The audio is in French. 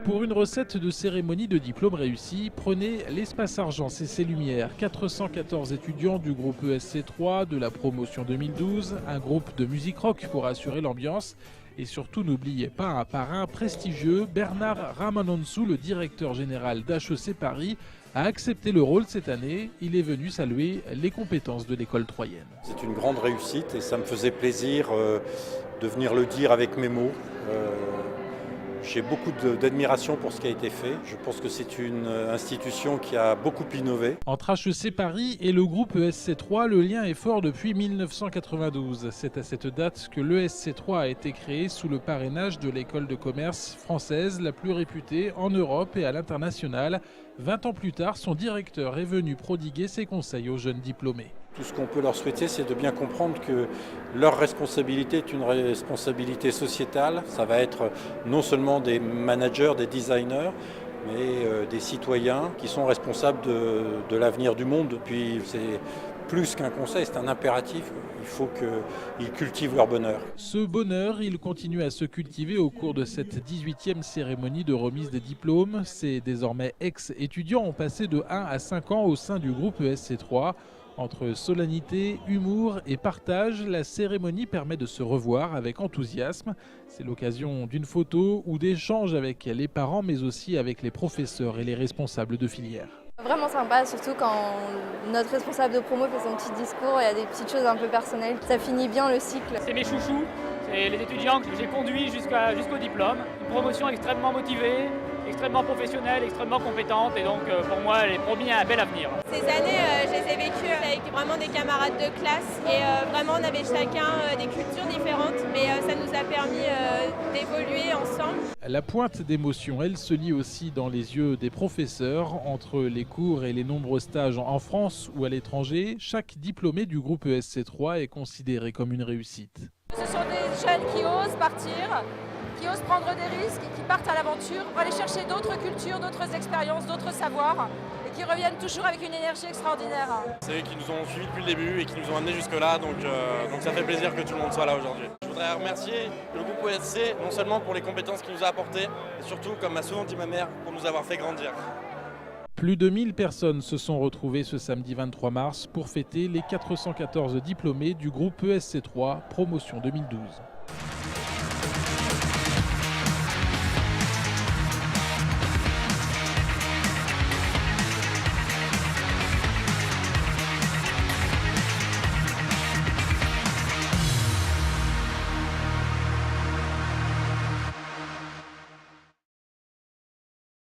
Pour une recette de cérémonie de diplôme réussie, prenez l'Espace Argent CC Lumière. 414 étudiants du groupe ESC3 de la promotion 2012, un groupe de musique rock pour assurer l'ambiance. Et surtout, n'oubliez pas un parrain prestigieux, Bernard Ramanonsou, le directeur général d'HEC Paris, a accepté le rôle cette année. Il est venu saluer les compétences de l'école troyenne. C'est une grande réussite et ça me faisait plaisir de venir le dire avec mes mots. J'ai beaucoup d'admiration pour ce qui a été fait. Je pense que c'est une institution qui a beaucoup innové. Entre HEC Paris et le groupe ESC3, le lien est fort depuis 1992. C'est à cette date que l'ESC3 a été créé sous le parrainage de l'école de commerce française la plus réputée en Europe et à l'international. 20 ans plus tard, son directeur est venu prodiguer ses conseils aux jeunes diplômés. Tout ce qu'on peut leur souhaiter, c'est de bien comprendre que leur responsabilité est une responsabilité sociétale. Ça va être non seulement des managers, des designers, mais des citoyens qui sont responsables de l'avenir du monde. Puis c'est plus qu'un conseil, c'est un impératif. Il faut qu'ils cultivent leur bonheur. Ce bonheur, il continue à se cultiver au cours de cette 18e cérémonie de remise des diplômes. Ces désormais ex-étudiants ont passé de 1 à 5 ans au sein du groupe ESC3. Entre solennité, humour et partage, la cérémonie permet de se revoir avec enthousiasme. C'est l'occasion d'une photo ou d'échanges avec les parents, mais aussi avec les professeurs et les responsables de filière. Vraiment sympa, surtout quand notre responsable de promo fait son petit discours, il y a des petites choses un peu personnelles. Ça finit bien le cycle. C'est mes chouchous, c'est les étudiants que j'ai conduits jusqu'au diplôme. Une promotion extrêmement motivée, extrêmement professionnelle, extrêmement compétente et donc pour moi elle est promis un bel avenir. Ces années je les ai vécues avec vraiment des camarades de classe et vraiment on avait chacun des cultures différentes mais ça nous a permis d'évoluer ensemble. La pointe d'émotion, elle se lit aussi dans les yeux des professeurs. Entre les cours et les nombreux stages en France ou à l'étranger, chaque diplômé du groupe ESC3 est considéré comme une réussite. Ce sont des jeunes qui osent partir, qui osent prendre des risques, qui partent à l'aventure pour aller chercher d'autres cultures, d'autres expériences, d'autres savoirs et qui reviennent toujours avec une énergie extraordinaire. C'est eux qui nous ont suivis depuis le début et qui nous ont amenés jusque-là, donc ça fait plaisir que tout le monde soit là aujourd'hui. Je voudrais remercier le groupe ESC, non seulement pour les compétences qu'il nous a apportées, mais surtout, comme m'a souvent dit ma mère, pour nous avoir fait grandir. Plus de 1000 personnes se sont retrouvées ce samedi 23 mars pour fêter les 414 diplômés du groupe ESC3 Promotion 2012.